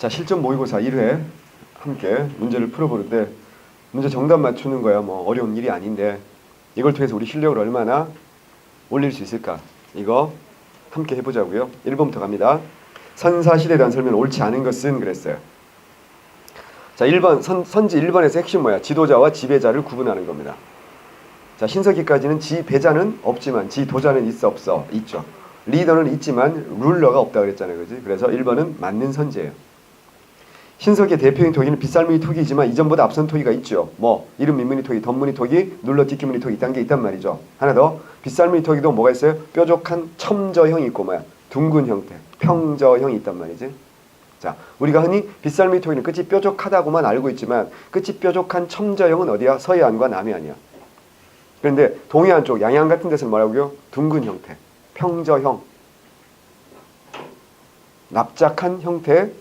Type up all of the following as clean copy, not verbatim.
자, 실전 모의고사 1회 함께 문제를 풀어보는데 문제 정답 맞추는 거야 뭐 어려운 일이 아닌데 이걸 통해서 우리 실력을 얼마나 올릴 수 있을까 이거 함께 해보자고요. 1번부터 갑니다. 선사시대에 대한 설명은 옳지 않은 것은 그랬어요. 자, 1번 선지 1번에서 핵심 뭐야? 지도자와 지배자를 구분하는 겁니다. 자, 신석기까지는 지배자는 없지만 지도자는 있어 없어? 있죠. 리더는 있지만 룰러가 없다 그랬잖아요. 그지? 그래서 1번은 맞는 선지예요. 신석기의 대표적인 토기는 빗살무늬 토기이지만 이전보다 앞선 토기가 있죠. 뭐 이름 민무늬 토기, 덧무늬 토기, 눌러 딛기 무늬 토기 이딴 게 있단 말이죠. 하나 더 빗살무늬 토기도 뭐가 있어요? 뾰족한 첨저형이 있고 뭐야? 둥근 형태, 평저형이 있단 말이지. 자, 우리가 흔히 빗살무늬 토기는 끝이 뾰족하다고만 알고 있지만 끝이 뾰족한 첨저형은 어디야? 서해안과 남해안이야. 그런데 동해안 쪽 양양 같은 데서는 뭐라고요? 둥근 형태, 평저형, 납작한 형태의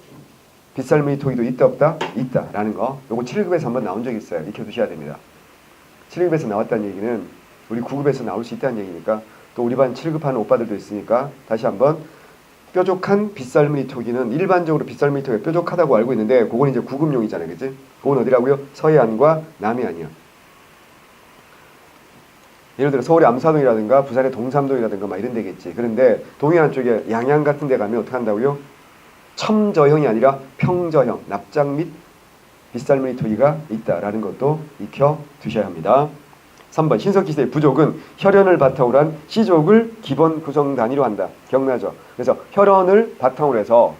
빗살무늬 토기도 있다 없다? 있다라는 거. 요거 7급에서 한번 나온 적이 있어요. 익혀두셔야 됩니다. 7급에서 나왔다는 얘기는 우리 9급에서 나올 수 있다는 얘기니까 또 우리 반 7급 하는 오빠들도 있으니까 다시 한번 뾰족한 빗살무늬 토기는 일반적으로 빗살무늬 토기가 뾰족하다고 알고 있는데 그건 이제 9급용이잖아요. 그치? 그건 어디라고요? 서해안과 남해안이요. 예를 들어 서울의 암사동이라든가 부산의 동삼동이라든가 막 이런 데겠지. 그런데 동해안 쪽에 양양 같은 데 가면 어떻게 한다고요? 첨저형이 아니라 평저형, 납작 및 빗살무늬 토기가 있다라는 것도 익혀두셔야 합니다. 3번 신석기시대의 부족은 혈연을 바탕으로 한 시족을 기본 구성 단위로 한다. 기억나죠? 그래서 혈연을 바탕으로 해서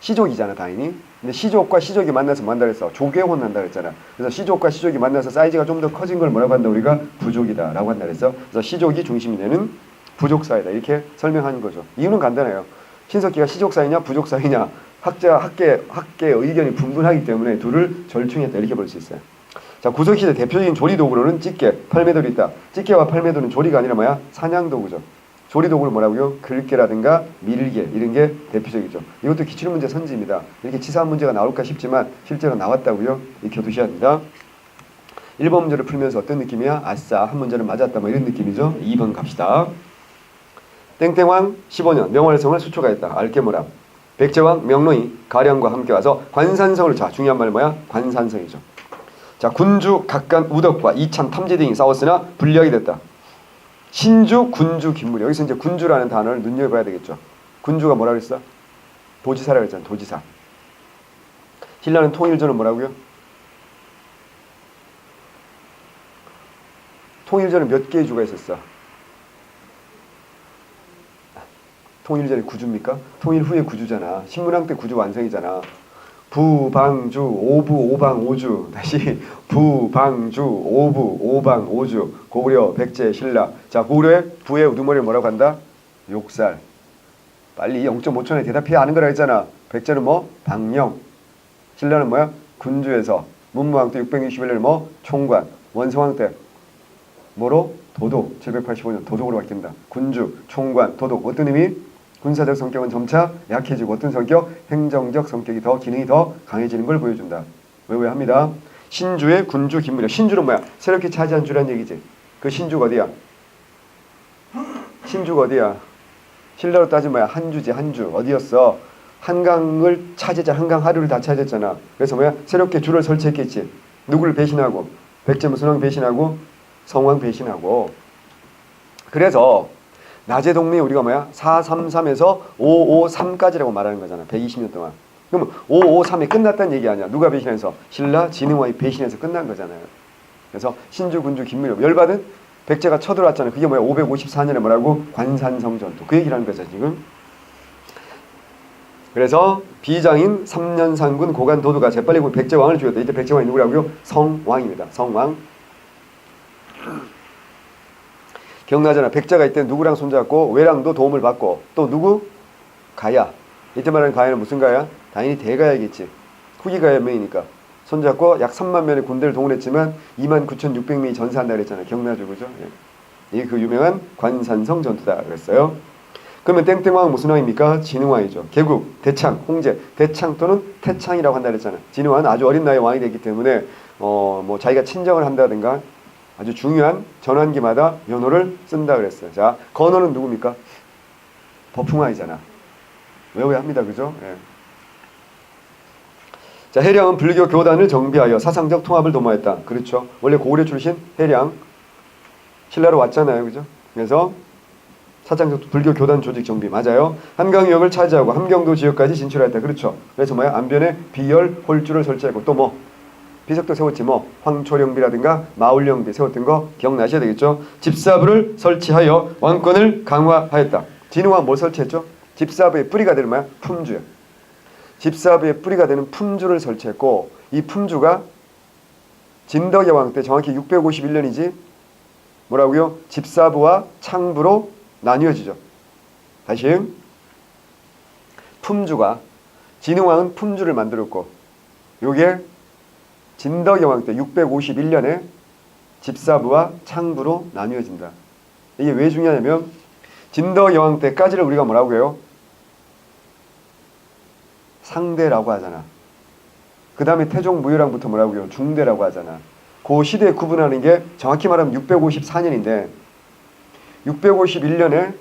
시족이잖아 당연히. 근데 시족과 시족이 만나서 뭐 한다 그랬어? 조개혼 한다 그랬잖아. 그래서 시족과 시족이 만나서 사이즈가 좀 더 커진 걸 뭐라고 한다? 우리가 부족이다 라고 한다 그랬어. 그래서 시족이 중심이 되는 부족사회다 이렇게 설명하는 거죠. 이유는 간단해요. 신석기가 시족사회냐 부족사회냐 학계의 의견이 분분하기 때문에 둘을 절충했다 이렇게 볼 수 있어요. 자, 구석시대 대표적인 조리도구로는 찌개, 팔매돌이 있다. 찌개와 팔매돌은 조리가 아니라 뭐야? 사냥도구죠. 조리도구를 뭐라고요? 글개라든가 밀개 이런 게 대표적이죠. 이것도 기출문제 선지입니다. 이렇게 치사한 문제가 나올까 싶지만 실제로 나왔다고요. 익혀두셔야 합니다. 1번 문제를 풀면서 어떤 느낌이야? 아싸 한 문제는 맞았다 뭐 이런 느낌이죠. 2번 갑시다. 땡땡왕 15년 명월성을 수초가했다. 알게모라 백제왕 명로이 가량과 함께 와서 관산성을 자 중요한 말 뭐야? 관산성이죠. 자, 군주 각간 우덕과 이참 탐제 등이 싸웠으나 불리하게 됐다. 신주 군주 김무리 여기서 이제 군주라는 단어를 눈여겨봐야 되겠죠. 군주가 뭐라 그랬어? 도지사라고 했잖아. 도지사. 신라는 통일전은 뭐라고요? 통일전은 몇 개의 주가 있었어? 통일 전에 구주입니까? 통일 후에 구주잖아. 신문왕 때 구주 완성이잖아. 부방주 오부 오방 오주 다시 부방주 오부 오방 오주 고구려 백제 신라. 자, 고구려의 부의 우두머리를 뭐라고 한다? 욕살. 빨리 0.5초에 대답해야 아는 거라 했잖아. 백제는 뭐? 방령. 신라는 뭐야? 군주에서 문무왕 때 661년 뭐? 총관. 원성왕 때 뭐로? 도독. 785년 도독으로 바뀐다. 군주, 총관, 도독. 어떤 의미? 군사적 성격은 점차 약해지고 어떤 성격? 행정적 성격이 더 기능이 더 강해지는 걸 보여준다. 외워야 합니다. 신주의 군주 김무려. 신주는 뭐야? 새롭게 차지한 주란 얘기지. 그 신주가 어디야? 신주가 어디야? 신라로 따지면 뭐야? 한주지 한주. 어디였어? 한강을 차지했잖아. 한강 하류를 다 차지했잖아. 그래서 뭐야? 새롭게 주를 설치했겠지. 누구를 배신하고? 백제 무슨 왕 배신하고? 성왕 배신하고. 그래서 나제동맹 우리가 뭐야? 433에서 553까지라고 말하는 거잖아. 120년 동안. 그러면 553이 끝났다는 얘기 아니야. 누가 배신해서? 신라 진흥왕이 배신해서 끝난 거잖아요. 그래서 신주 군주 김무려 열받은 백제가 쳐들어왔잖아요. 그게 뭐야? 554년에 뭐라고? 관산성 전투. 그 얘기를 하는 거죠 지금. 그래서 비장인 3년 상군 고관 도두가 재빨리 백제왕을 죽였다. 이때 백제왕이 누구라고요? 성왕입니다. 성왕. 기억나잖아. 백제가 이때 누구랑 손잡고 외랑도 도움을 받고 또 누구? 가야. 이때 말하는 가야는 무슨 가야? 당연히 대가야겠지. 후기 가야명이니까. 손잡고 약 3만 명의 군대를 동원했지만 29,600명이 전사한다 그랬잖아요. 기억나죠? 그죠? 예. 이게 그 유명한 관산성 전투다 그랬어요. 그러면 땡땡왕은 무슨 왕입니까? 진흥왕이죠. 개국, 대창, 홍제. 대창 또는 태창이라고 한다 그랬잖아요. 진흥왕은 아주 어린 나이에 왕이 됐기 때문에 뭐 자기가 친정을 한다든가 아주 중요한 전환기마다 연호를 쓴다 그랬어요. 자, 건호는 누굽니까? 법흥왕이잖아. 외워야 합니다. 그죠? 예. 자, 해량은 불교 교단을 정비하여 사상적 통합을 도모했다. 그렇죠. 원래 고구려 출신 해량 신라로 왔잖아요. 그죠? 그래서 사상적 불교 교단 조직 정비 맞아요. 함강유역을 차지하고 함경도 지역까지 진출했다. 그렇죠. 그래서 뭐야? 안변에 비열 홀주를 설치하고 또 뭐? 비석도 세웠지 뭐. 황초령비라든가 마울령비 세웠던 거 기억나셔야 되겠죠. 집사부를 설치하여 왕권을 강화하였다. 진흥왕 뭘 설치했죠? 집사부의 뿌리가 되는 뭐야? 품주야. 집사부의 뿌리가 되는 품주를 설치했고 이 품주가 진덕여왕 때 정확히 651년이지 뭐라고요? 집사부와 창부로 나뉘어지죠. 다시 품주가 진흥왕은 품주를 만들었고 요게 진덕여왕 때 651년에 집사부와 창부로 나뉘어진다. 이게 왜 중요하냐면 진덕여왕 때까지를 우리가 뭐라고 해요? 상대라고 하잖아. 그 다음에 태종무효랑부터 뭐라고 해요? 중대라고 하잖아. 그 시대에 구분하는 게 정확히 말하면 654년인데 651년에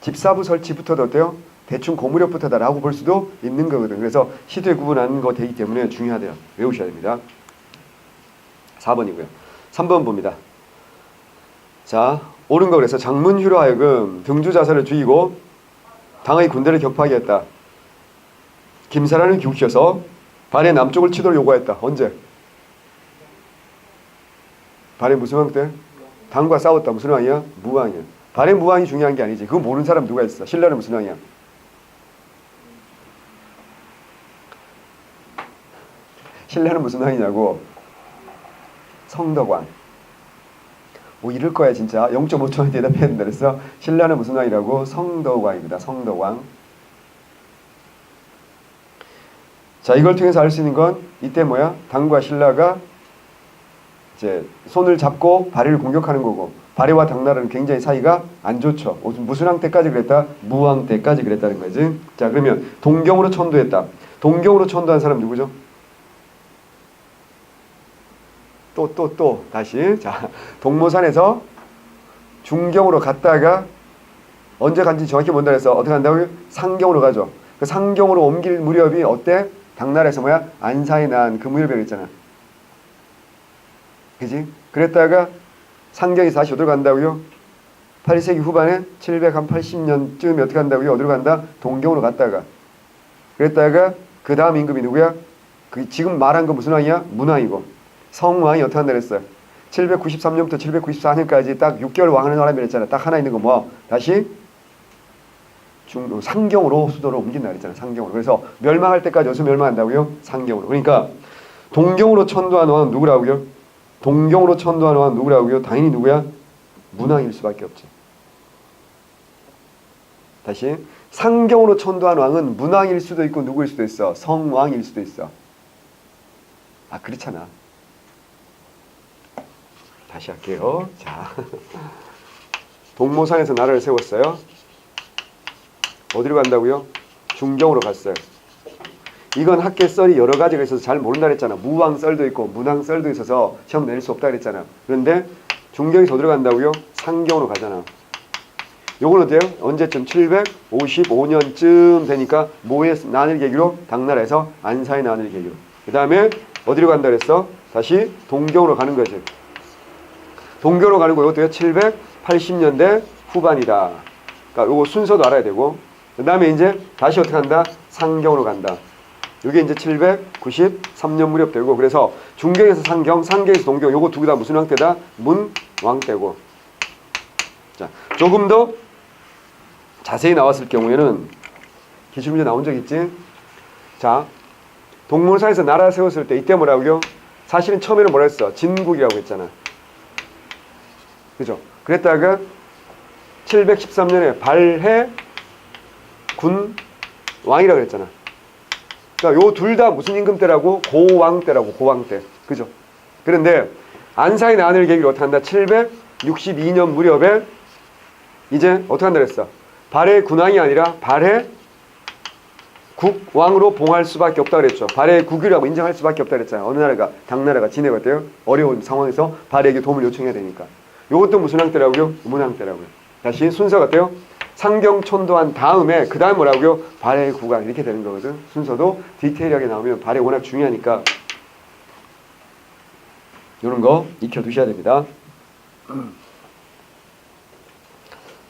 집사부 설치부터도 어때요? 대충 고무력부터다라고 볼 수도 있는 거거든. 그래서 시대 구분하는 거 되기 때문에 중요하대요. 외우셔야 됩니다. 4번이고요. 3번 봅니다. 자, 옳은 거 그래서 장문휴로 하여금 등주자사를 죽이고 당의 군대를 격파하게 했다. 김사란을 기웃셔서 발해 남쪽을 치도록 요구했다. 언제? 발해 무슨 왕 때? 당과 싸웠다. 무슨 왕이야? 무왕이야. 발해 무왕이 중요한 게 아니지. 그거 모르는 사람 누가 있어? 신라는 무슨 왕이야? 신라는 무슨 왕이냐고? 성덕왕. 뭐 이럴 거야 진짜. 0.5초에 대답해야 된다 그랬어. 신라는 무슨 왕이라고? 성덕왕입니다. 성덕왕. 자, 이걸 통해서 알 수 있는 건 이때 뭐야? 당과 신라가 이제 손을 잡고 발해를 공격하는 거고 발해와 당나라는 굉장히 사이가 안 좋죠. 무슨 왕 때까지 그랬다? 무왕 때까지 그랬다는 거지. 자, 그러면 동경으로 천도했다. 동경으로 천도한 사람 누구죠? 또 다시 자, 동모산에서 중경으로 갔다가 언제 간지 정확히 뭔다 그래서 어떻게 간다고요? 상경으로 가죠. 그 상경으로 옮길 무렵이 어때? 당나라에서 뭐야? 안사에 난 그 무렵에 있잖아. 그지? 그랬다가 상경에서 다시 어디로 간다고요? 8세기 후반에 780년쯤에 어떻게 간다고요? 어디로 간다? 동경으로 갔다가 그랬다가 그 다음 임금이 누구야? 그 지금 말한 거 무슨 왕이야? 문왕이고 성왕이 어떻게 한다 그랬어요? 793년부터 794년까지 딱 6개월 왕하는 사람이 그랬잖아. 딱 하나 있는 거 뭐? 다시 상경으로 수도를 옮긴다 그랬잖아. 상경으로. 그래서 멸망할 때까지 어디서 멸망한다고요? 상경으로. 그러니까 동경으로 천도한 왕은 누구라고요? 동경으로 천도한 왕은 누구라고요? 당연히 누구야? 문왕일 수밖에 없지. 다시 상경으로 천도한 왕은 문왕일 수도 있고 누구일 수도 있어? 성왕일 수도 있어. 아, 그렇잖아. 다시 할게요. 자, 동모산에서 나라를 세웠어요. 어디로 간다고요? 중경으로 갔어요. 이건 학계 썰이 여러 가지가 있어서 잘 모른다 그랬잖아. 무왕 썰도 있고 문왕 썰도 있어서 시험 낼 수 없다 그랬잖아. 그런데 중경에서 어디로 간다고요? 상경으로 가잖아. 요건 어때요? 언제쯤? 755년쯤 되니까 뭐에 나눌 계기로? 당나라에서 안사에 나눌 계기로. 그 다음에 어디로 간다 그랬어? 다시 동경으로 가는 거지. 동경으로 가는 거 이것도요. 780년대 후반이다. 그러니까 요거 순서도 알아야 되고 그 다음에 이제 다시 어떻게 한다? 상경으로 간다. 이게 이제 793년 무렵 되고 그래서 중경에서 상경, 상경에서 동경 요거 두 개 다 무슨 왕 때다? 문왕 때고. 자, 조금 더 자세히 나왔을 경우에는 기출문제 나온 적 있지? 자, 동문사에서 나라 세웠을 때 이때 뭐라고요? 사실은 처음에는 뭐라 했어? 진국이라고 했잖아. 그죠? 그랬다가 713년에 발해 군 왕이라고 그랬잖아. 그러니까 요 둘 다 무슨 임금 때라고? 고왕 때라고. 고왕 때. 그죠? 그런데 안사에 나눌 계기를 어떻게 한다? 762년 무렵에 이제 어떻게 한다 그랬어? 발해 군왕이 아니라 발해 국왕으로 봉할 수밖에 없다 그랬죠. 발해 국이라고 인정할 수밖에 없다 그랬잖아요. 어느 나라가? 당나라가 지내고 어때요? 어려운 상황에서 발해에게 도움을 요청해야 되니까. 요것도 무슨 왕 때라고요? 문왕 때라고요. 다시 순서가 어때요? 상경촌도한 다음에 그 다음 뭐라고요? 발해국왕 이렇게 되는 거거든. 순서도 디테일하게 나오면 발해 워낙 중요하니까 이런 거 익혀두셔야 됩니다.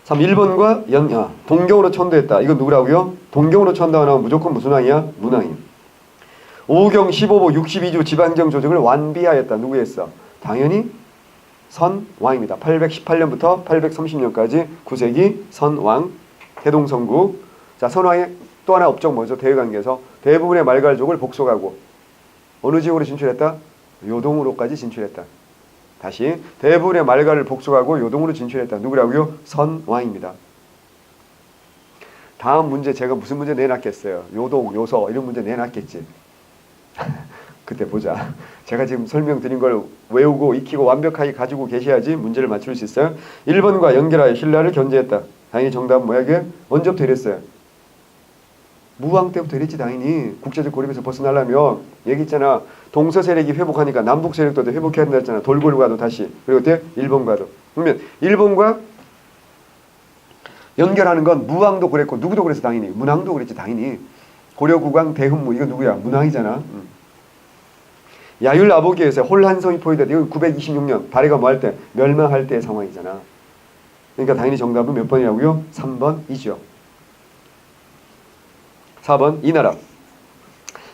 3. 1번과 동경으로 천도했다. 이건 누구라고요? 동경으로 천도가 나오면 무조건 무슨 왕이야? 문왕임. 5경 15보 62주 지방정 조직을 완비하였다. 누구 했어? 당연히 선왕입니다. 818년부터 830년까지 9세기 선왕 대동성국. 자, 선왕의 또 하나 업적 뭐죠? 대외관계에서 대부분의 말갈족을 복속하고 어느 지역으로 진출했다? 요동으로까지 진출했다. 다시 대부분의 말갈을 복속하고 요동으로 진출했다. 누구라고요? 선왕입니다. 다음 문제 제가 무슨 문제 내놨겠어요? 요동, 요서 이런 문제 내놨겠지. 그때 보자. 제가 지금 설명드린 걸 외우고 익히고 완벽하게 가지고 계셔야지 문제를 맞출 수 있어요. 1번과 연결하여 신라를 견제했다. 당연히 정답은 뭐야? 그게 언제부터 이랬어요? 무왕 때부터 이랬지. 당연히 국제적 고립에서 벗어나려면 얘기했잖아. 동서 세력이 회복하니까 남북 세력도 회복해야 된다 했잖아. 돌고래 가도 다시. 그리고 어때? 일본 가도. 그러면 일본과 연결하는 건 무왕도 그랬고 누구도 그랬어. 당연히 문왕도 그랬지. 당연히 고려국왕 대흠무 이거 누구야? 문왕이잖아. 야율 아보기에서 혼란성이 포위되다. 이건 926년 발해가 뭐 할 때? 멸망할 때의 상황이잖아. 그러니까 당연히 정답은 몇 번이라고요? 3번이죠. 4번 이 나라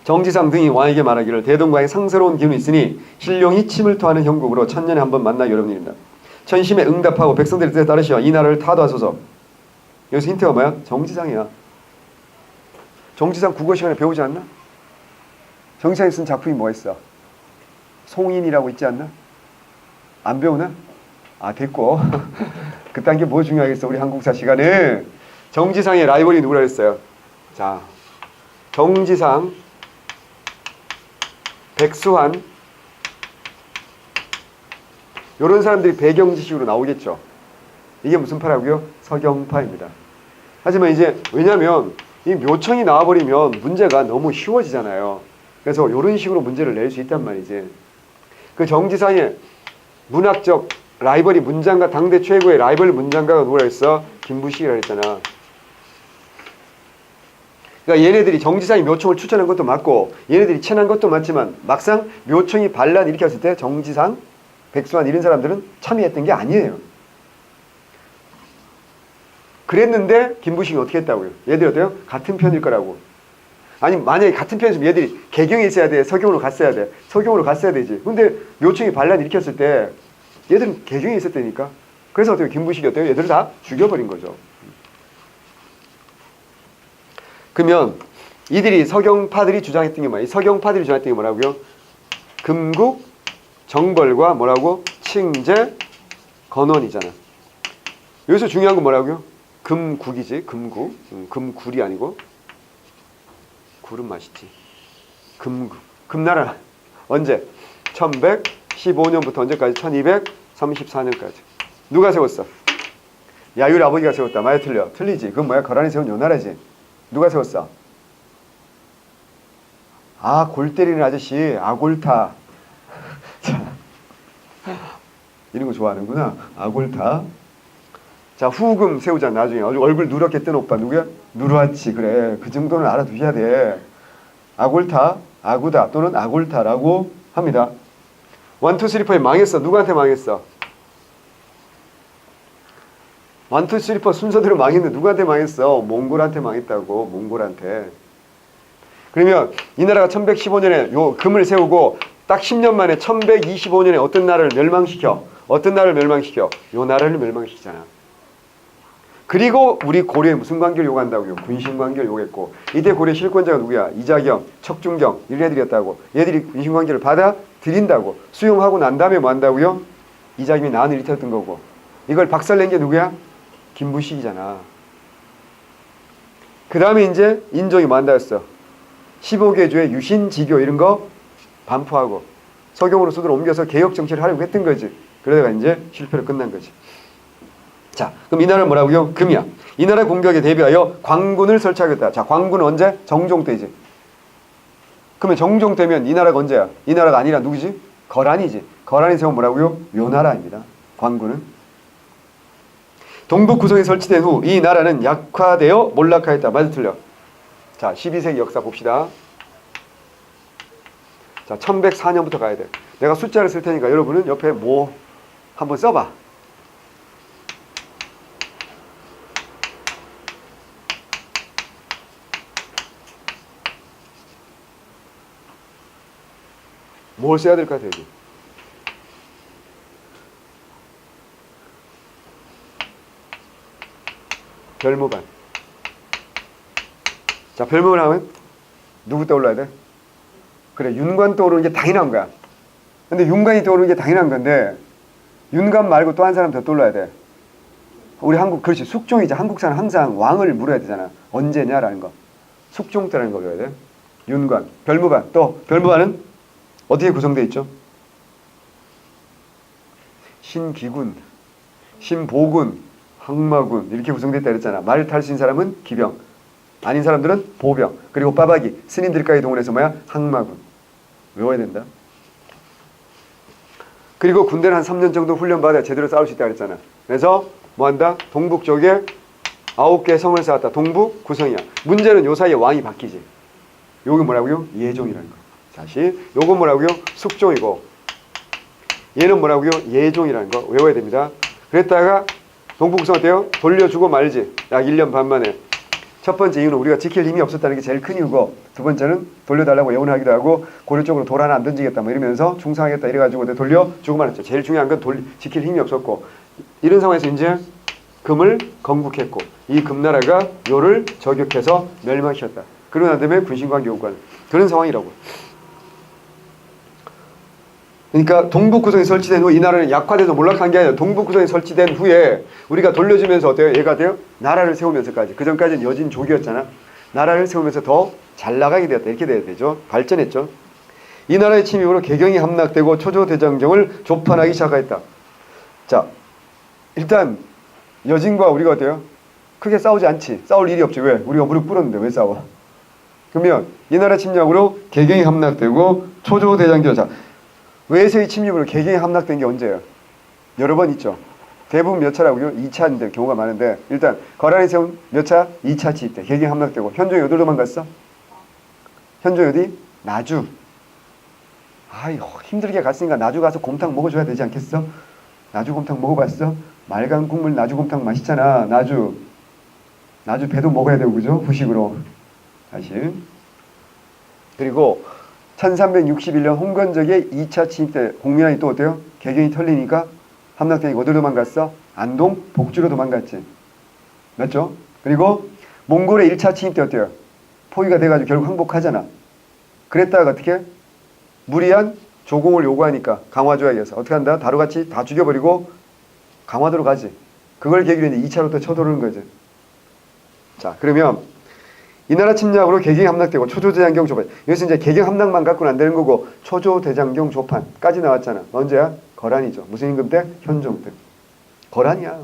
정지상 등이 왕에게 말하기를 대동강에 상스러운 기운이 있으니 신룡이 침을 토하는 형국으로 천년에 한 번 만나 여러분입니다. 천심에 응답하고 백성들의 뜻에 따르시어 이 나라를 타도하소서. 여기서 힌트가 뭐야? 정지상이야. 정지상 국어 시간에 배우지 않나? 정지상이 쓴 작품이 뭐가 있어? 송인이라고 있지 않나? 안 배우나? 아 됐고. 그딴 게 뭐 중요하겠어. 우리 한국사 시간에. 정지상의 라이벌이 누구라 했어요? 자, 정지상, 백수환 이런 사람들이 배경 지식으로 나오겠죠. 이게 무슨 파라고요? 서경파입니다. 하지만 이제 왜냐하면 이 묘청이 나와버리면 문제가 너무 쉬워지잖아요. 그래서 이런 식으로 문제를 낼 수 있단 말이지. 그 정지상의 문학적 라이벌이 문장가 당대 최고의 라이벌 문장가가 누구라 했어? 김부식이라 했잖아. 그러니까 얘네들이 정지상이 묘청을 추천한 것도 맞고 얘네들이 친한 것도 맞지만 막상 묘청이 반란 일으켰을 때 정지상, 백수환 이런 사람들은 참여했던 게 아니에요. 그랬는데 김부식이 어떻게 했다고요? 얘들이 어때요? 같은 편일 거라고. 아니 만약에 같은 편이면 얘들이 개경에 있어야 돼? 서경으로 갔어야 돼? 서경으로 갔어야 되지. 근데 묘청이 반란 일으켰을 때 얘들은 개경에 있었다니까. 그래서 어때요? 김부식이 어때요? 얘들을 다 죽여버린 거죠. 그러면 이들이 서경파들이 주장했던 게 뭐야? 이 서경파들이 주장했던 게 뭐라고요? 금국, 정벌과 뭐라고? 칭제, 건원이잖아. 여기서 중요한 건 뭐라고요? 금국이지. 금국. 금굴이 아니고 굴은 맛있지. 금국. 금나라. 언제? 1115년부터 언제까지? 1234년까지. 누가 세웠어? 야율 아버지가 세웠다. 많이 틀려. 틀리지. 그건 뭐야? 거란이 세운 요 나라지. 누가 세웠어? 아, 골 때리는 아저씨. 아골타. 이런 거 좋아하는구나. 아골타. 자, 후금 세우자. 나중에 얼굴 누렇게 뜬 오빠 누구야? 누르하치. 그래. 그 정도는 알아두셔야 돼. 아골타, 아구다 또는 아골타라고 합니다. 1, 2, 3, 4에 망했어. 누구한테 망했어? 1, 2, 3, 4 순서대로 망했는데 누구한테 망했어? 몽골한테 망했다고. 몽골한테. 그러면 이 나라가 1115년에 요 금을 세우고 딱 10년 만에 1125년에 어떤 나라를 멸망시켜? 어떤 나라를 멸망시켜? 요 나라를 멸망시키잖아. 그리고 우리 고려에 무슨 관계를 요구한다고요? 군신 관계를 요구했고 이때 고려 실권자가 누구야? 이자경, 척준경 이런 애들이었다고. 얘들이 군신 관계를 받아들인다고. 수용하고 난 다음에 뭐 한다고요? 이자경이 난을 일으켰던 거고. 이걸 박살낸 게 누구야? 김부식이잖아. 그 다음에 이제 인종이 뭐 한다 했어? 15개조의 유신지교 이런 거 반포하고 서경으로 수도로 옮겨서 개혁 정치를 하려고 했던 거지. 그러다가 이제 실패로 끝난 거지. 자, 그럼 이 나라는 뭐라고요? 금이야. 이 나라 공격에 대비하여 광군을 설치하겠다. 자, 광군은 언제? 정종 때지. 그러면 정종 때면 이 나라가 언제야? 이 나라가 아니라 누구지? 거란이지. 거란이 세운 뭐라고요? 요 나라입니다. 광군은. 동북 구성이 설치된 후 이 나라는 약화되어 몰락하였다. 맞아 틀려? 자, 12세기 역사 봅시다. 자, 1104년부터 가야 돼. 내가 숫자를 쓸 테니까 여러분은 옆에 뭐 한번 써봐. 뭘 써야 될 것 같아, 여기? 별무반. 자, 별무반 하면 누구 떠올라야 돼? 그래, 윤관 떠오르는 게 당연한 거야. 근데 윤관이 떠오르는 게 당연한 건데 윤관 말고 또 한 사람 더 떠올라야 돼. 우리 한국, 그렇지, 숙종이지. 한국 사람 항상 왕을 물어야 되잖아. 언제냐라는 거. 숙종 때라는 거 배워야 돼. 윤관, 별무반. 또 별무반은 어떻게 구성되어 있죠? 신기군, 신보군, 항마군 이렇게 구성되어 있다 그랬잖아. 말 탈 수 있는 사람은 기병, 아닌 사람들은 보병, 그리고 빠박이, 스님들까지 동원해서 뭐야? 항마군. 외워야 된다. 그리고 군대는 한 3년 정도 훈련받아야 제대로 싸울 수 있다 그랬잖아. 그래서 뭐한다? 동북 쪽에 9개 성을 쌓았다. 동북 구성이야. 문제는 요 사이에 왕이 바뀌지. 요게 뭐라고요? 예종이라는 거. 다시 요건 뭐라고요? 숙종이고 얘는 뭐라고요? 예종이라는 거 외워야 됩니다. 그랬다가 동북 구성 어때요? 돌려주고 말지. 약 1년 반 만에. 첫 번째 이유는 우리가 지킬 힘이 없었다는 게 제일 큰 이유고, 두 번째는 돌려달라고 예언하기도 하고 고려 쪽으로 돌 하나 안 던지겠다 뭐 이러면서 충성하겠다 이래가지고 돌려주고 말했죠. 제일 중요한 건 지킬 힘이 없었고, 이런 상황에서 이제 금을 건국했고 이 금나라가 요를 저격해서 멸망시켰다. 그러고 난 다음에 군신관계 오고 그런 상황이라고. 그러니까 동북 구성이 설치된 후 이 나라는 약화돼서 몰락한 게 아니라 동북 구성이 설치된 후에 우리가 돌려주면서 어때요? 얘가 돼요? 나라를 세우면서까지. 그 전까지는 여진족이었잖아. 나라를 세우면서 더 잘 나가게 되었다. 이렇게 돼야 되죠. 발전했죠. 이 나라의 침입으로 개경이 함락되고 초조대장경을 조판하기 시작했다. 자, 일단 여진과 우리가 어때요? 크게 싸우지 않지. 싸울 일이 없지. 왜? 우리가 무릎 꿇었는데 왜 싸워? 그러면 이 나라 침략으로 개경이 함락되고 초조대장경. 자, 외세의 침입으로 개경이 함락된 게 언제예요? 여러 번 있죠. 대부분 몇 차라고요? 2차인데 경우가 많은데 일단 거란이 세운 몇 차? 2차 침입 때 개경이 함락되고. 현종이 어디로 도망갔어? 현종이 어디? 나주. 아이 힘들게 갔으니까 나주 가서 곰탕 먹어줘야 되지 않겠어? 나주 곰탕 먹어봤어? 말간 국물 나주 곰탕 맛있잖아. 나주 배도 먹어야 되고 그죠? 후식으로. 다시. 그리고 1361년 홍건적의 2차 침입 때 공민왕이 또 어때요? 개경이 털리니까 함락되니까 어디로 도망갔어? 안동 복주로 도망갔지. 맞죠? 그리고 몽골의 1차 침입 때 어때요? 포위가 돼가지고 결국 항복하잖아. 그랬다가 어떻게? 무리한 조공을 요구하니까 강화조약에서 어떻게 한다? 다루같이 다 죽여버리고 강화도로 가지. 그걸 계기로 이제 2차로 또 쳐도르는 거지. 자, 그러면 이 나라 침략으로 개경이 함락되고 초조대장경 조판. 여기서 이제 개경 함락만 갖고는 안 되는 거고 초조대장경 조판까지 나왔잖아. 언제야? 거란이죠. 무슨 임금 때? 현종 때. 거란이야.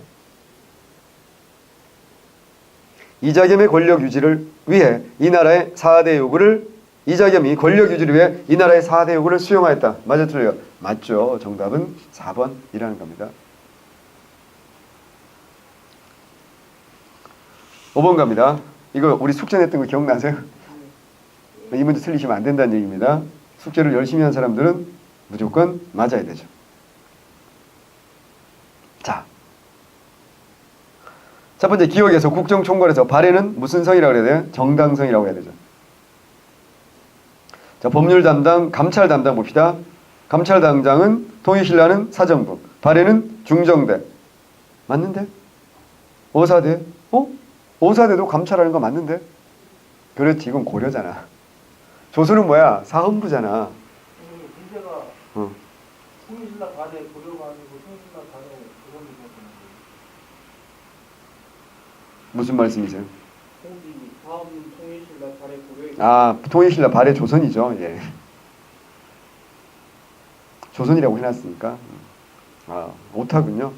이자겸의 권력 유지를 위해 이 나라의 4대 요구를 이자겸이 권력 유지를 위해 이 나라의 4대 요구를 수용하였다. 맞아 틀려요? 맞죠. 정답은 4번이라는 겁니다. 5번 갑니다. 이거 우리 숙제 냈던 거 기억나세요? 이 문제 틀리시면 안 된다는 얘기입니다. 숙제를 열심히 한 사람들은 무조건 맞아야 되죠. 자, 첫 번째 기억에서 국정총괄에서 발해는 무슨 성이라고 그래야 돼요? 정당성이라고 해야 되죠. 자, 법률 담당, 감찰 담당 봅시다. 감찰당장은 통일신라는 사정부, 발해는 중정대. 맞는데? 어사대? 어사대도 감찰하는 거 맞는데? 그렇지, 이건 고려잖아. 조선은 뭐야? 사헌부잖아. 문제가 통일신라 발해 고려가 아니고 통일신라 발해 조선이거든요. 무슨 말씀이세요? 다음 통일신라 발해 고려. 아, 통일신라 발해 조선이죠. 예. 조선이라고 해놨으니까. 아, 오타군요.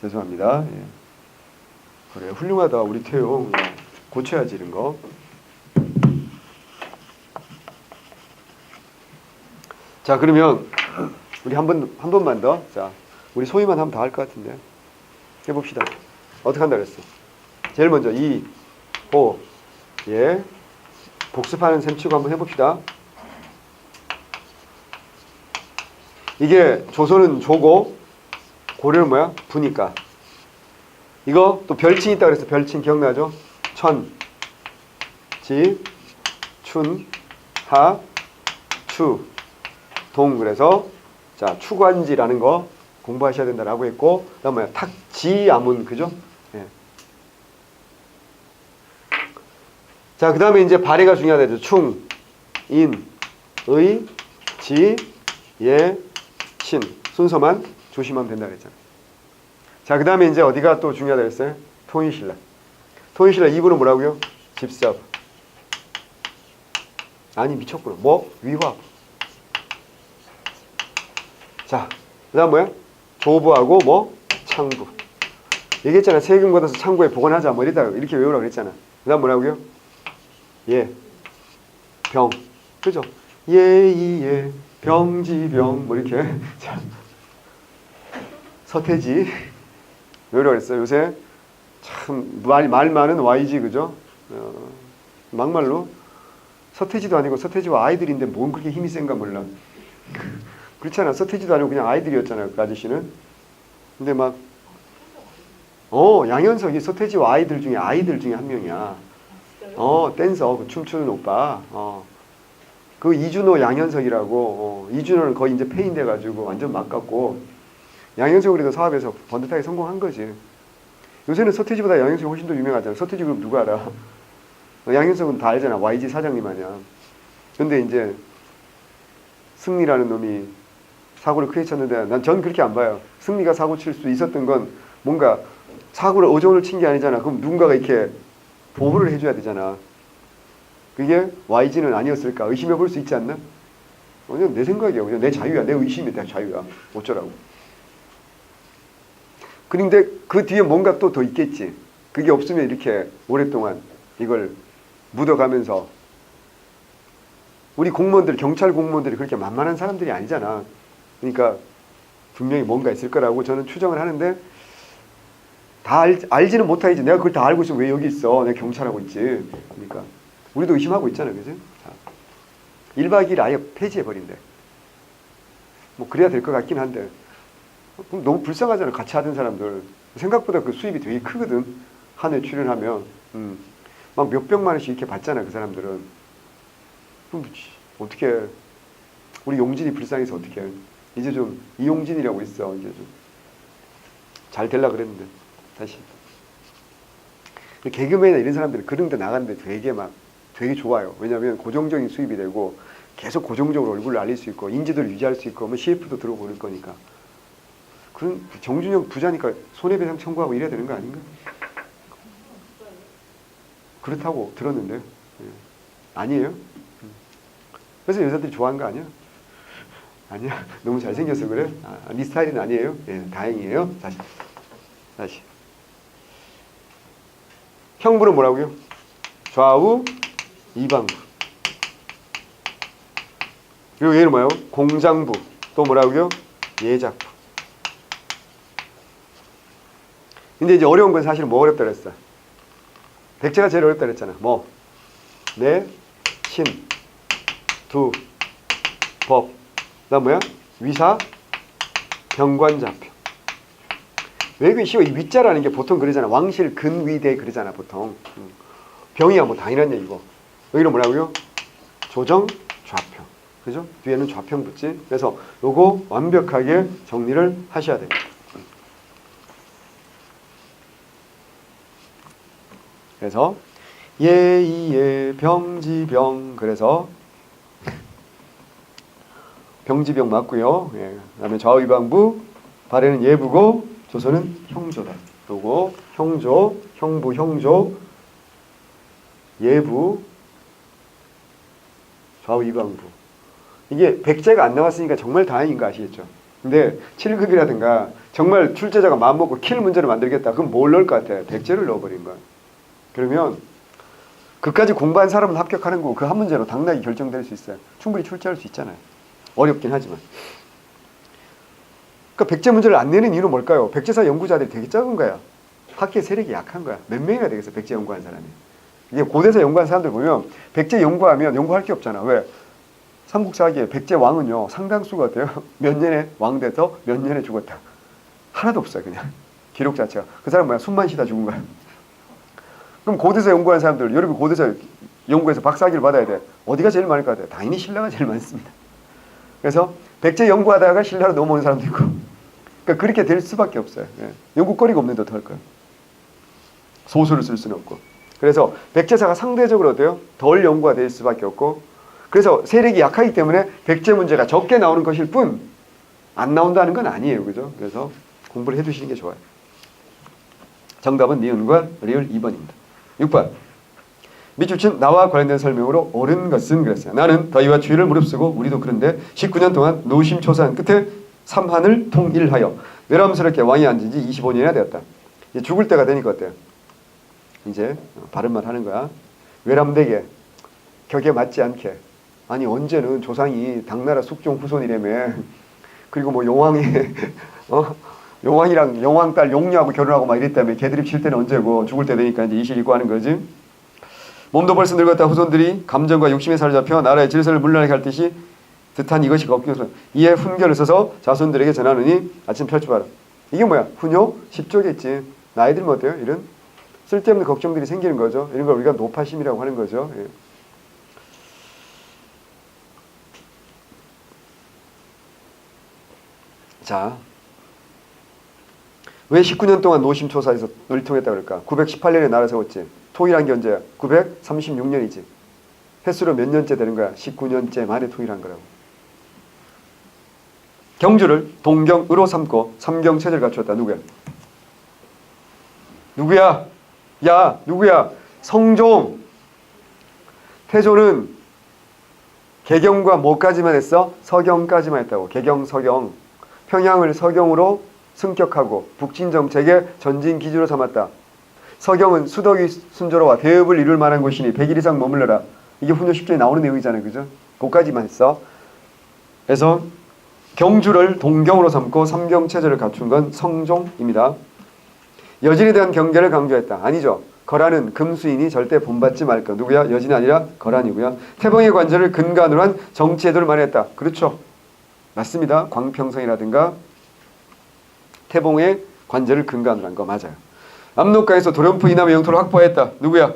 죄송합니다. 예. 그래, 훌륭하다 우리 태용. 예. 고쳐야지 이런 거. 자, 그러면 우리 한 번만 더. 자, 우리 소위만 하면 다 할 것 같은데 해봅시다. 어떻게 한다 그랬어? 제일 먼저 이, 호, 예. 복습하는 셈 치고 한번 해봅시다. 이게 조선은 조고 고려는 뭐야? 부니까. 이거 또 별칭 있다 그랬어. 별칭 기억나죠? 천, 지, 춘, 하, 추, 동. 그래서 자 추관지라는 거 공부하셔야 된다라고 했고, 그다음 뭐야? 탁지아문. 그죠? 예. 자, 그 다음에 이제 발해가 중요하다. 충, 인, 의, 지, 예, 신. 순서만 조심하면 된다 그랬잖아. 자, 그 다음에 이제 어디가 또 중요하다 그랬어요? 토인신라. 토인신라 2부는 뭐라고요? 집사부. 아니, 미쳤구나. 뭐? 위화부. 자, 그 다음 뭐야? 조부하고 뭐? 창부. 얘기했잖아. 세금 걷어서 창고에 보관하자. 뭐 이러다 이렇게 외우라고 그랬잖아. 그 다음 뭐라고요? 예, 병. 그죠? 예이예, 병지병. 뭐 이렇게. 자, 서태지. 외우라고 그랬어요. 요새 참 말 많은 YG. 그죠? 막말로 서태지도 아니고 서태지와 아이들인데 뭔 그렇게 힘이 센가 몰라. 그렇잖아. 서태지도 아니고 그냥 아이들이었잖아요. 그 아저씨는. 근데 막 양현석이 서태지와 아이들 중에 한 명이야. 댄서, 그 춤추는 오빠. 그 이준호 양현석이라고. 이준호는 거의 이제 폐인 돼가지고 완전 막 같고, 양현석이 그래도 사업에서 번듯하게 성공한 거지. 요새는 서태지보다 양현석이 훨씬 더 유명하잖아. 서태지 그룹 누가 알아? 양현석은 다 알잖아. YG 사장님 아니야. 근데 이제 승리라는 놈이 사고를 크게 쳤는데, 전 그렇게 안 봐요. 승리가 사고 칠 수 있었던 건 뭔가 사고를 어종을 친 게 아니잖아. 그럼 누군가가 이렇게 보호를 해줘야 되잖아. 그게 YG는 아니었을까? 의심해 볼 수 있지 않나? 그냥 내 생각이야. 그냥 내 자유야. 내 의심이 내 자유야. 어쩌라고. 그런데 그 뒤에 뭔가 또 더 있겠지. 그게 없으면 이렇게 오랫동안 이걸 묻어가면서, 우리 공무원들, 경찰 공무원들이 그렇게 만만한 사람들이 아니잖아. 그러니까 분명히 뭔가 있을 거라고 저는 추정을 하는데, 다 알지는 못하지. 내가 그걸 다 알고 있으면 왜 여기 있어? 내가 경찰하고 있지. 그러니까 우리도 의심하고 있잖아요. 그죠? 1박 2일 아예 폐지해버린대. 뭐 그래야 될 것 같긴 한데, 그럼 너무 불쌍하잖아. 같이 하던 사람들. 생각보다 그 수입이 되게 크거든. 한 해 출연하면. 막 몇백만 원씩 이렇게 받잖아. 그 사람들은. 그럼 어떻게, 우리 용진이 불쌍해서 어떻게. 이제 좀 이용진이라고 있어. 이제 좀 잘 되려고 그랬는데 다시. 개그맨이나 이런 사람들은 그런 데 나가는데 되게 좋아요. 왜냐하면 고정적인 수입이 되고 계속 고정적으로 얼굴을 알릴 수 있고 인지도를 유지할 수 있고, 뭐 CF도 들어오고 그럴 거니까. 그런 정준영 부자니까 손해배상 청구하고 이래야 되는 거 아닌가? 그렇다고 들었는데. 예. 아니에요? 그래서 여자들이 좋아하는 거 아니야? 아니야? 너무 잘생겨서 그래? 네 스타일은 아니에요? 예, 다행이에요. 다시. 형부는 뭐라고요? 좌우 이방부. 그리고 얘는 뭐예요? 공장부. 또 뭐라고요? 예작부. 근데 이제 어려운 건 사실 뭐 어렵다 그랬어? 백제가 제일 어렵다 그랬잖아. 뭐? 내, 신, 두, 법. 그다음 뭐야? 위사, 병관자표. 왜 이게 쉬워? 이 위자라는 게 보통 그러잖아. 왕실 근위대 그러잖아 보통. 병이야 뭐 당연한 얘기고. 여기는 뭐라고요? 조정, 좌평. 그죠? 뒤에는 좌평 붙지. 그래서 요거 완벽하게 정리를 하셔야 됩니다. 그래서 예이예 병지병. 그래서 병지병 맞고요. 예. 그다음에 좌우이방부, 발해는 예부고 조선은 형조다. 요거 형조, 형부, 형조, 예부, 좌우이방부. 이게 백제가 안 나왔으니까 정말 다행인 거 아시겠죠? 근데 7급이라든가 정말 출제자가 마음먹고 킬 문제를 만들겠다. 그럼 뭘 넣을 것 같아? 백제를 넣어버린 거야. 그러면 그까지 공부한 사람은 합격하는 거고 그 한 문제로 당락이 결정될 수 있어요. 충분히 출제할 수 있잖아요. 어렵긴 하지만. 그러니까 백제 문제를 안 내는 이유는 뭘까요? 백제사 연구자들이 되게 적은 거야. 학계 세력이 약한 거야. 몇 명이나 되겠어 백제 연구한 사람이. 이게 고대사 연구한 사람들 보면 백제 연구하면 연구할 게 없잖아. 왜? 삼국사기에 백제 왕은요 상당수가 어때요? 몇 년에 왕 돼서 몇 년에 죽었다. 하나도 없어요 그냥. 기록 자체가. 그 사람 뭐야? 숨만 쉬다 죽은 거야. 그럼 고대사 연구한 사람들, 여러분 고대사 연구에서 박사학위를 받아야 돼. 어디가 제일 많을 것 같아요? 당연히 신라가 제일 많습니다. 그래서 백제 연구하다가 신라로 넘어오는 사람도 있고, 그러니까 그렇게 될 수밖에 없어요. 예. 연구거리가 없는데 어떡할까요? 소설을 쓸 수는 없고. 그래서 백제사가 상대적으로 어때요? 덜 연구가 될 수밖에 없고, 그래서 세력이 약하기 때문에 백제 문제가 적게 나오는 것일 뿐 안 나온다는 건 아니에요. 그죠? 그래서 공부를 해두시는 게 좋아요. 정답은 니은과 리을 2번입니다. 6번. 밑줄친 나와 관련된 설명으로 옳은 것은 그랬어요. 나는 더위와 추위를 무릅쓰고 우리도 그런데 19년 동안 노심초사한 끝에 삼한을 통일하여 외람스럽게 왕이 앉은 지 25년이나 되었다. 이제 죽을 때가 되니까 어때요? 이제 발음만 하는 거야. 외람되게 격에 맞지 않게. 아니 언제는 조상이 당나라 숙종 후손이라며. 그리고 뭐 용왕이 용왕이랑 용왕 딸 용녀하고 결혼하고 막 이랬다며. 걔들이 칠 때는 언제고 죽을 때 되니까 이제 이실 입고 하는 거지. 몸도 벌써 늙었다 후손들이 감정과 욕심에 사로잡혀 나라의 질서를 물러나게 할 듯이 듯한 이것이 없기로서 이에 훈결을 써서 자손들에게 전하느니 아침 펼쳐봐라. 이게 뭐야? 훈요? 10조겠지. 나이 들면 어때요? 이런 쓸데없는 걱정들이 생기는 거죠. 이런 걸 우리가 노파심이라고 하는 거죠. 예. 자, 왜 19년 동안 노심초사에서 의통했다 그럴까? 918년에 나라 세웠지. 통일한 게 언제야? 936년이지. 횟수로 몇 년째 되는 거야? 19년째 만에 통일한 거라고. 경주를 동경으로 삼고 삼경체제를 갖추었다. 누구야? 누구야? 야, 누구야? 성종. 태조는 개경과 뭐까지만 했어? 서경까지만 했다고. 개경, 서경. 평양을 서경으로 승격하고 북진정책의 전진 기지로 삼았다. 서경은 수덕이 순조로와 대업을 이룰 만한 곳이니 100일 이상 머물러라. 이게 훈요 10조에 나오는 내용이잖아요. 그죠? 그것까지만 했어. 그래서 경주를 동경으로 삼고 삼경체제를 갖춘 건 성종입니다. 여진에 대한 경계를 강조했다. 아니죠. 거란은 금수인이 절대 본받지 말 것. 누구야? 여진이 아니라 거란이고요. 태봉의 관절을 근간으로 한 정치제도를 말했다. 그렇죠. 맞습니다. 광평성이라든가 태봉의 관절을 근간으로 한 거 맞아요. 압록강에서 도련프 이남의 영토를 확보했다. 누구야?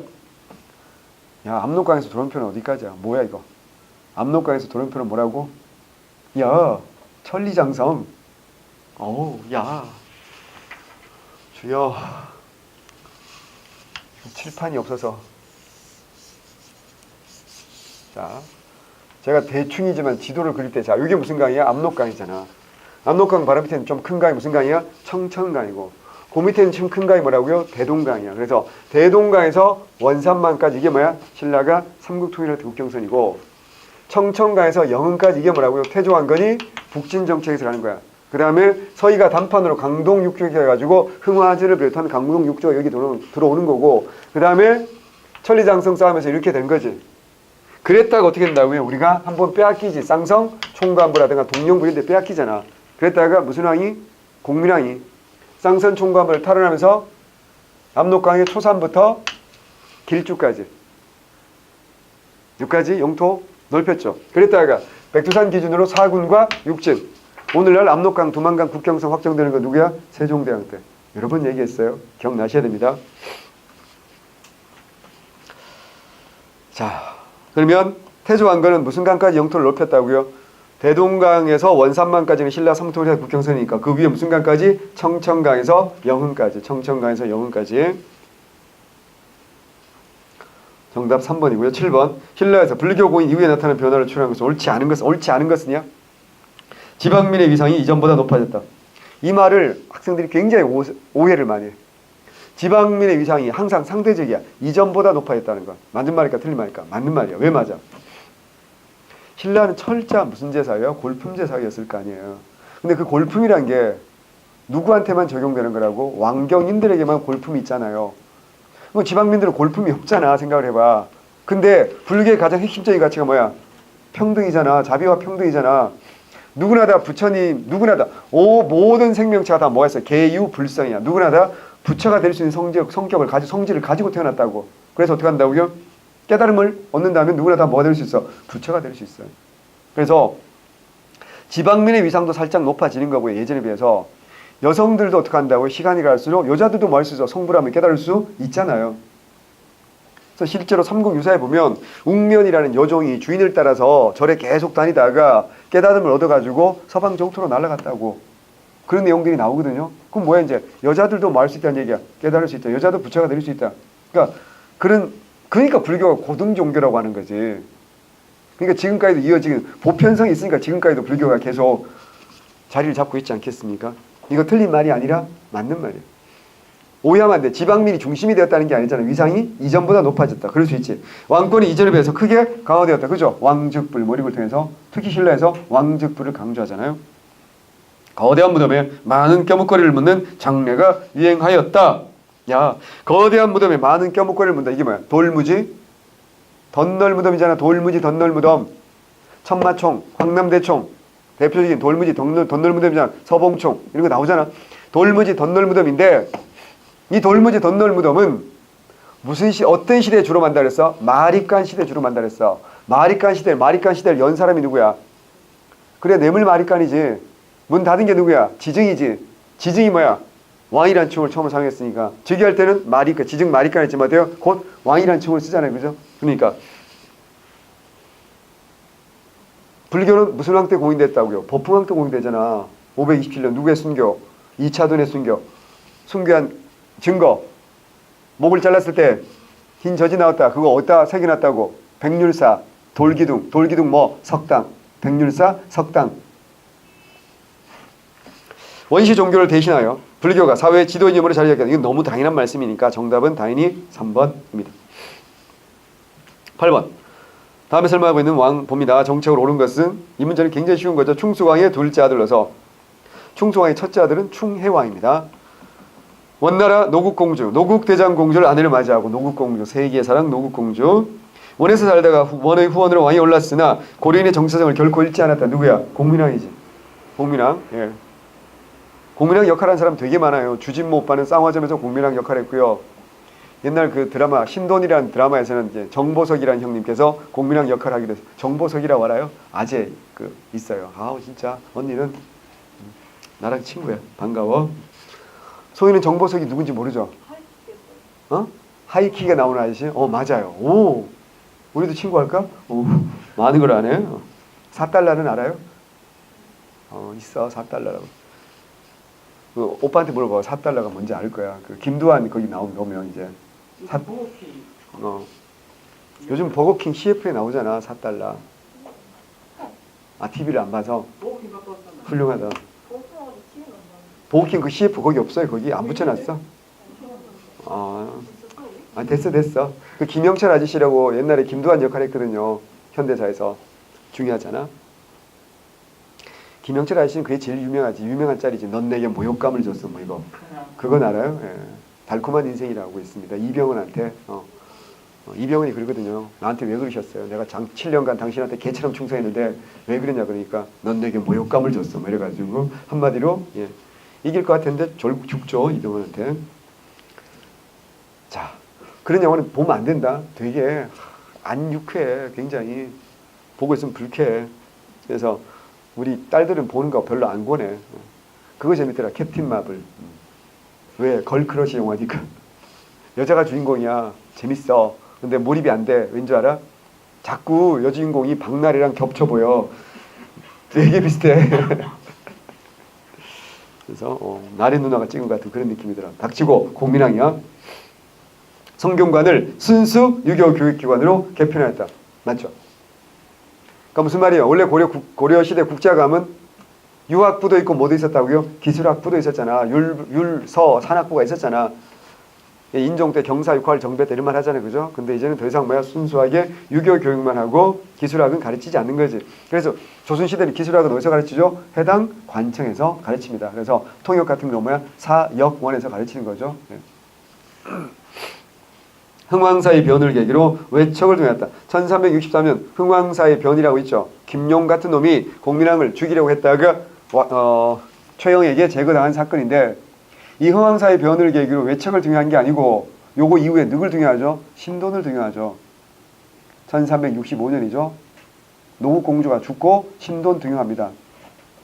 야, 압록강에서 도련표는 어디까지야? 뭐야 이거? 압록강에서 도련표는 뭐라고? 야, 천리장성. 어우, 야. 주여. 칠판이 없어서. 자, 제가 대충이지만 지도를 그릴 때, 자, 이게 무슨 강이야? 압록강이잖아. 압록강 바로 밑에는 좀 큰 강이 무슨 강이야? 청천강이고. 그 밑에는 좀 큰 강이 뭐라고요? 대동강이야. 그래서 대동강에서 원산만까지 이게 뭐야? 신라가 삼국통일할 때 국경선이고, 청천강에서 영흥까지 이게 뭐라고요? 태조왕건이 북진정책에서 가는 거야. 그 다음에 서희가 단판으로 강동 육조에 해가지고 흥화제를 비롯한 강동 육조가 여기 들어오는 거고, 그 다음에 천리장성 싸움에서 이렇게 된 거지. 그랬다가 어떻게 된다고요? 우리가 한번 빼앗기지. 쌍성, 총관부라든가 동령부 이런 데 빼앗기잖아. 그랬다가 무슨 왕이? 공민왕이 쌍선 총관부를 탈환하면서 압록강의 초산부터 길주까지 여기까지 영토 넓혔죠. 그랬다가 백두산 기준으로 4군과 6진. 오늘날 압록강, 두만강 국경선 확정되는 건 누구야? 세종대왕 때. 여러 번 얘기했어요. 기억나셔야 됩니다. 자, 그러면 태조왕건은 무슨 강까지 영토를 넓혔다고요? 대동강에서 원산만까지는 신라 삼통일의 국경선이니까 그 위에 무슨 강까지? 청천강에서 영흥까지. 청천강에서 영흥까지. 정답 3번이고요. 7번. 신라에서 불교 고인 이후에 나타난 변화를 추론한 것은 옳지 않은 것은요? 지방민의 위상이 이전보다 높아졌다. 이 말을 학생들이 굉장히 오해를 많이 해. 지방민의 위상이 항상 상대적이야. 이전보다 높아졌다는 건. 맞는 말일까 틀린 말일까? 맞는 말이야. 왜 맞아? 신라는 철자 무슨 제사예요? 골품 제사였을 거 아니에요. 근데 그 골품이란 게 누구한테만 적용되는 거라고? 왕경인들에게만 골품이 있잖아요. 뭐 지방민들은 골품이 없잖아. 생각을 해봐. 근데 불교의 가장 핵심적인 가치가 뭐야? 평등이잖아. 자비와 평등이잖아. 누구나 다 부처님, 누구나 다 모든 생명체가 다 뭐가 있어? 계유 불성이야. 누구나 다 부처가 될 수 있는 성질을 가지고 태어났다고. 그래서 어떻게 한다고요? 깨달음을 얻는다면 누구나 다 뭐가 될 수 있어? 부처가 될 수 있어요. 그래서 지방민의 위상도 살짝 높아지는 거고요. 예전에 비해서. 여성들도 어떻게 한다고요? 시간이 갈수록 여자들도 뭐 할 수 있어? 성불하면 깨달을 수 있잖아요. 그래서 실제로 삼국유사에 보면 웅면이라는 여종이 주인을 따라서 절에 계속 다니다가 깨달음을 얻어가지고 서방 정토로 날아갔다고. 그런 내용들이 나오거든요. 그럼 뭐야 이제 여자들도 뭐 할 수 있다는 얘기야. 깨달을 수 있다. 여자도 부처가 될 수 있다. 그러니까 불교가 고등 종교라고 하는 거지. 그러니까 지금까지도 이어지는 보편성이 있으니까 지금까지도 불교가 계속 자리를 잡고 있지 않겠습니까? 이거 틀린 말이 아니라 맞는 말이에요. 오해하면 안 돼. 지방민이 중심이 되었다는 게 아니잖아. 위상이 이전보다 높아졌다. 그럴 수 있지. 왕권이 이전에 비해서 크게 강화되었다. 그죠? 왕즉불, 모립을 통해서 특히 신라에서 왕즉불을 강조하잖아요. 거대한 무덤에 많은 껴묵거리를 묻는 장례가 유행하였다. 야, 거대한 무덤에 많은 껴묵거리를 묻는다. 이게 뭐야? 돌무지? 덧널 무덤이잖아. 돌무지, 덧널 무덤. 천마총, 황남대총. 대표적인 돌무지, 덧널 무덤이잖아. 서봉총. 이런 거 나오잖아. 돌무지, 덧널 무덤인데 이 돌무지, 덧널 무덤은 어떤 시대에 주로 만다 그랬어? 마립간 시대에 주로 만다 그랬어. 마립간 시대를 연 사람이 누구야? 그래, 뇌물 마립간이지. 문 닫은 게 누구야? 지증이지. 지증이 뭐야? 왕이란 칭호를 처음 사용했으니까. 즉위할 때는 지증 마립간 했지만 곧 왕이란 칭호를 쓰잖아요. 그죠? 그러니까 불교는 무슨 왕 때 공인됐다고요? 법흥왕 때 공인되잖아. 527년 누구의 순교? 이차돈의 순교. 순교한 증거. 목을 잘랐을 때 흰 젖이 나왔다. 그거 어디다 새겨놨다고? 백률사, 돌기둥 뭐? 석당. 백률사, 석당. 원시 종교를 대신하여 불교가 사회의 지도이념으로 자리 잡게. 이건 너무 당연한 말씀이니까 정답은 당연히 3번입니다. 8번. 다음에 설명하고 있는 왕 봅니다. 정책으로 옳은 것은 이 문제는 굉장히 쉬운 거죠. 충수왕의 둘째 아들로서 충수왕의 첫째 아들은 충혜왕입니다. 원나라 노국공주, 노국대장공주를 아내를 맞이하고 노국공주, 세기의 사랑 노국공주. 원에서 살다가 원의 후원으로 왕이 올랐으나 고려인의 정치사정을 결코 잃지 않았다. 누구야? 공민왕이지. 공민왕. 예. 공민왕 역할한 사람 되게 많아요. 주진모 오빠는 쌍화점에서 공민왕 역할했고요. 옛날 그 드라마 신돈이라는 드라마에서는 이제 정보석이라는 형님께서 공민왕 역할을 하기도 했어요. 정보석이라고 알아요? 아재 있어요. 아우 진짜 언니는 나랑 친구야. 반가워. 소희는 정보석이 누군지 모르죠? 하이킥에 나오는 아저씨? 맞아요. 오, 우리도 친구 할까? 오, 많은 걸 아네. 4달러는 알아요? 있어. 4달러라고. 그 오빠한테 물어봐. 4달러가 뭔지 알 거야. 그 김두한 거기 나오면 이제 요즘 버거킹 CF에 나오잖아. 4달러. TV를 안 봐서 훌륭하다. 버거킹 그 CF 거기 없어요. 거기 안 붙여놨어. 됐어. 그 김영철 아저씨라고 옛날에 김두한 역할 했거든요. 현대사에서. 중요하잖아. 김영철 아저씨는 그게 제일 유명한 짤이지. 넌 내게 모욕감을 줬어. 뭐 이거. 그건 알아요? 예. 달콤한 인생이라고 있습니다. 이병헌한테. 이병헌이 그러거든요. 나한테 왜 그러셨어요? 내가 7년간 당신한테 개처럼 충성했는데 왜 그러냐 그러니까 넌 내게 모욕감을 줬어. 뭐 이래가지고 한마디로 이길 것 같았는데 결국 죽죠. 이병헌한테. 자, 그런 영화는 보면 안 된다. 되게 안 유쾌해. 굉장히. 보고 있으면 불쾌해. 그래서 우리 딸들은 보는 거 별로 안 권해. 그거 재밌더라. 캡틴 마블. 왜? 걸크러쉬 영화니까. 여자가 주인공이야. 재밌어. 근데 몰입이 안 돼. 왠 줄 알아? 자꾸 여주인공이 박나래랑 겹쳐 보여. 되게 비슷해. 그래서 나래 누나가 찍은 것 같은 그런 느낌이더라. 닥치고 공민왕이야. 성균관을 순수 유교 교육기관으로 개편하였다. 맞죠? 그러니까 무슨 말이에요? 원래 고려 시대 국자감은 유학부도 있고 뭐도 있었다고요? 기술학부도 있었잖아. 율서 산학부가 있었잖아. 인종 때 경사 육활 정배 때 이런 말 하잖아요. 그죠? 근데 이제는 더 이상 순수하게 유교 교육만 하고 기술학은 가르치지 않는 거지. 그래서 조선시대는 기술학은 어디서 가르치죠? 해당 관청에서 가르칩니다. 그래서 통역 같은 거 사역원에서 가르치는 거죠. 흥왕사의 변을 계기로 외척을 통했다. 1364년 흥왕사의 변이라고 있죠. 김용 같은 놈이 공민왕을 죽이려고 했다가 최영에게 제거당한 사건인데 이 흥왕사의 변을 계기로 외척을 등용한 게 아니고 요거 이후에 누굴 등용하죠? 신돈을 등용하죠. 1365년이죠. 노국 공주가 죽고 신돈 등용합니다.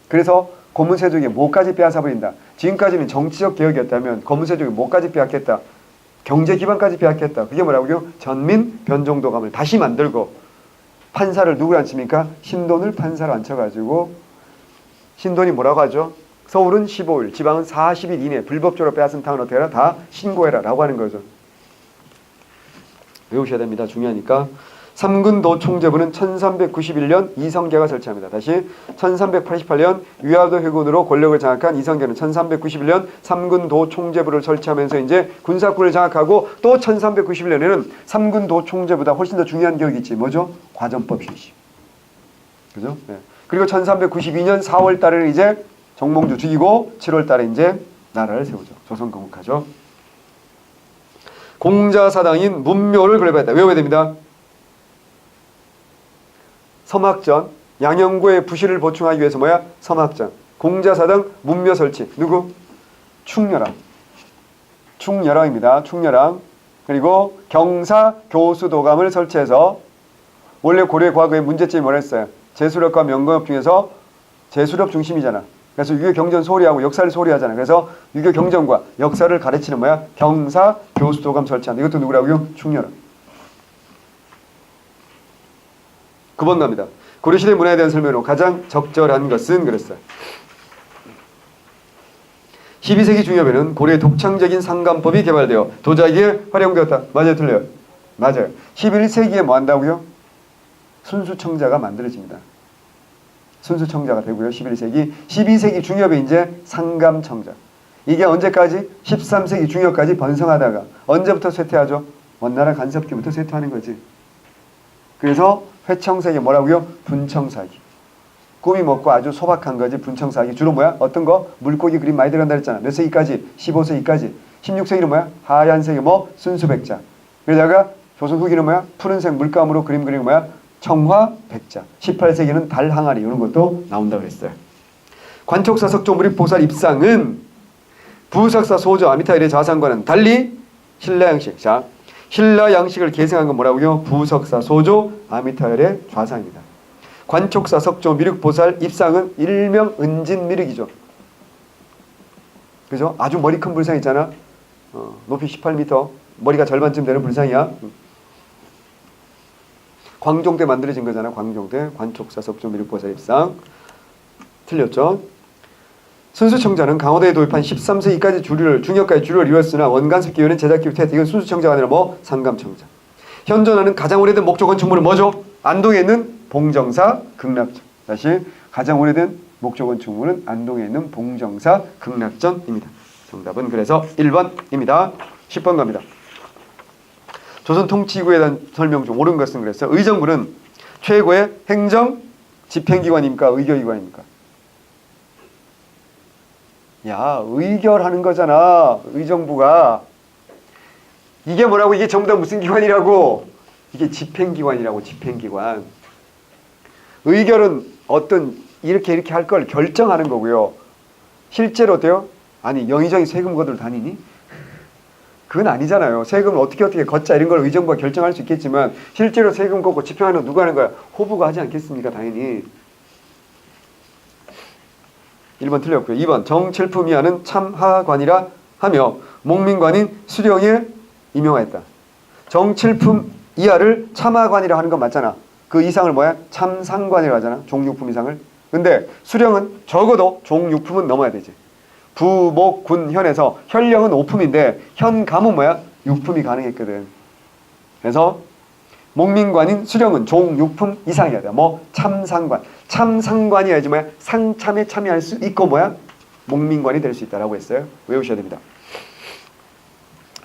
그래서 고문세족이 뭐까지 빼앗아버린다. 지금까지는 정치적 개혁이었다면 고문세족이 뭐까지 빼앗겠다. 경제 기반까지 빼앗겠다. 그게 뭐라고요? 전민 변종도감을 다시 만들고 판사를 누구를 앉힙니까? 신돈을 판사로 앉혀가지고 신돈이 뭐라고 하죠? 서울은 15일, 지방은 40일 이내 불법적으로 빼앗은 땅을 어떻게 해라? 다 신고해라 라고 하는 거죠. 외우셔야 됩니다. 중요하니까. 삼군도 총재부는 1391년 이성계가 설치합니다. 다시 1388년 위화도 회군으로 권력을 장악한 이성계는 1391년 삼군도 총재부를 설치하면서 이제 군사권을 장악하고 또 1391년에는 삼군도 총재보다 훨씬 더 중요한 개혁이 있지. 뭐죠? 과전법 실시. 그죠? 네. 그리고 1392년 4월 달에는 이제 정몽주 죽이고 7월 달에 이제 나라를 세우죠. 조선 건국하죠. 공자사당인 문묘를 건립했다. 외워야 됩니다. 섬학전, 양형구의 부실을 보충하기 위해서 뭐야? 섬학전. 공자사당 문묘 설치. 누구? 충렬왕. 충렬왕입니다. 충렬왕. 그리고 경사 교수도감을 설치해서 원래 고려 과거의 문제점이 뭐랬어요? 제수력과 명공업 중에서 제수력 중심이잖아. 그래서 유교 경전 소리하고 역사를 소리하잖아. 그래서 유교 경전과 역사를 가르치는 뭐야? 경사 교수도감 설치한다. 이것도 누구라고요? 충렬왕. 9번 갑니다. 고려시대 문화에 대한 설명으로 가장 적절한 것은 그랬어요. 12세기 중엽에는 고려의 독창적인 상감법이 개발되어 도자기에 활용되었다. 맞아요? 틀려요? 맞아요. 11세기에 뭐 한다고요? 순수청자가 만들어집니다. 순수청자가 되고요. 11세기. 12세기 중엽에 이제 상감청자. 이게 언제까지? 13세기 중엽까지 번성하다가 언제부터 쇠퇴하죠? 원나라 간섭기부터 쇠퇴하는 거지. 그래서 회청색이 뭐라고요? 분청사기. 꿈이 먹고 아주 소박한 거지. 분청사기. 주로 뭐야? 어떤 거? 물고기 그림 많이 들어간다 했잖아. 몇 세기까지? 15세기까지. 16세기는 뭐야? 하얀색이 뭐? 순수백자. 그러다가 조선 후기는 뭐야? 푸른색 물감으로 그림 그리는 뭐야? 청화백자. 18세기는 달 항아리 이런 것도 나온다고 그랬어요. 관촉사 석조 무립보살 입상은 부석사 소조 아미타일의 자상과는 달리 신라 양식. 자, 신라 양식을 계승한 건 뭐라고요? 부석사 소조 아미타열의 좌상입니다. 관촉사 석조 미륵보살 입상은 일명 은진미륵이죠. 그죠? 아주 머리 큰 불상 있잖아. 높이 18m, 머리가 절반쯤 되는 불상이야. 광종 때 만들어진 거잖아. 광종 때 관촉사 석조 미륵보살 입상. 틀렸죠? 순수청자는 강화도에 도입한 13세기까지 중엽까지 주류를 이뤘으나 원간섭 기회는 제작기부터 했다. 이건 순수청자가 아니라 뭐? 상감청자. 현존하는 가장 오래된 목조 건축물은 뭐죠? 안동에 있는 봉정사 극락전. 다시 가장 오래된 목조 건축물은 안동에 있는 봉정사 극락전입니다. 정답은 그래서 1번입니다. 10번 갑니다. 조선 통치구에 대한 설명 중 옳은 것은 그랬어요. 의정부는 최고의 행정 집행기관입니까? 의결기관입니까? 야, 의결하는 거잖아. 의정부가. 이게 뭐라고? 이게 전부 다 무슨 기관이라고? 이게 집행기관이라고. 집행기관. 의결은 어떤 이렇게 할 걸 결정하는 거고요. 실제로 어때요? 아니, 영의정이 세금 걷으러 다니니? 그건 아니잖아요. 세금을 어떻게 걷자 이런 걸 의정부가 결정할 수 있겠지만 실제로 세금 걷고 집행하는 건 누가 하는 거야? 호부가 하지 않겠습니까? 당연히. 1번 틀렸고요. 2번 정칠품이 하는 참하관이라 하며 목민관인 수령에 임용하였다. 정칠품 이하를 참하관이라 하는 건 맞잖아. 그 이상을 뭐야? 참상관이라고 하잖아. 종육품 이상을. 근데 수령은 적어도 종육품은 넘어야 되지. 부, 목, 군, 현에서 현령은 5품인데 현감은 뭐야? 6품이 가능했거든. 그래서 목민관인 수령은 종육품 이상이어야 돼. 뭐? 참상관. 참상관이어야지 뭐야? 상참에 참여할 수 있고 뭐야? 목민관이 될 수 있다라고 했어요. 외우셔야 됩니다.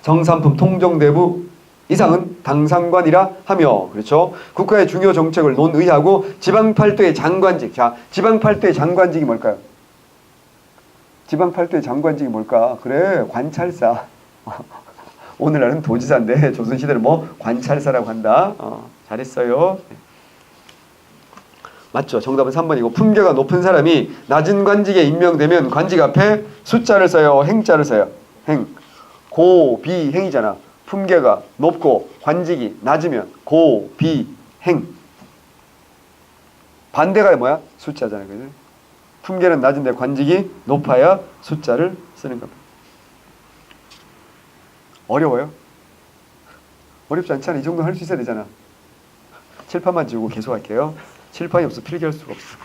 정삼품 통정대부 이상은 당상관이라 하며, 그렇죠? 국가의 중요 정책을 논의하고 지방팔도의 장관직. 자, 지방팔도의 장관직이 뭘까요? 지방팔도의 장관직이 뭘까? 그래, 관찰사. 오늘날은 도지사인데 조선시대는 뭐 관찰사라고 한다. 잘했어요. 맞죠? 정답은 3번이고 품계가 높은 사람이 낮은 관직에 임명되면 관직 앞에 숫자를 써요? 행자를 써요? 행. 고비행이잖아. 품계가 높고 관직이 낮으면 고비행. 반대가 뭐야? 숫자잖아. 그지? 품계는 낮은데 관직이 높아야 숫자를 쓰는 겁니다. 어려워요? 어렵지 않잖아. 이 정도 할 수 있어야 되잖아. 칠판만 지우고 계속할게요. 칠판이 없어 필기할 수가 없어.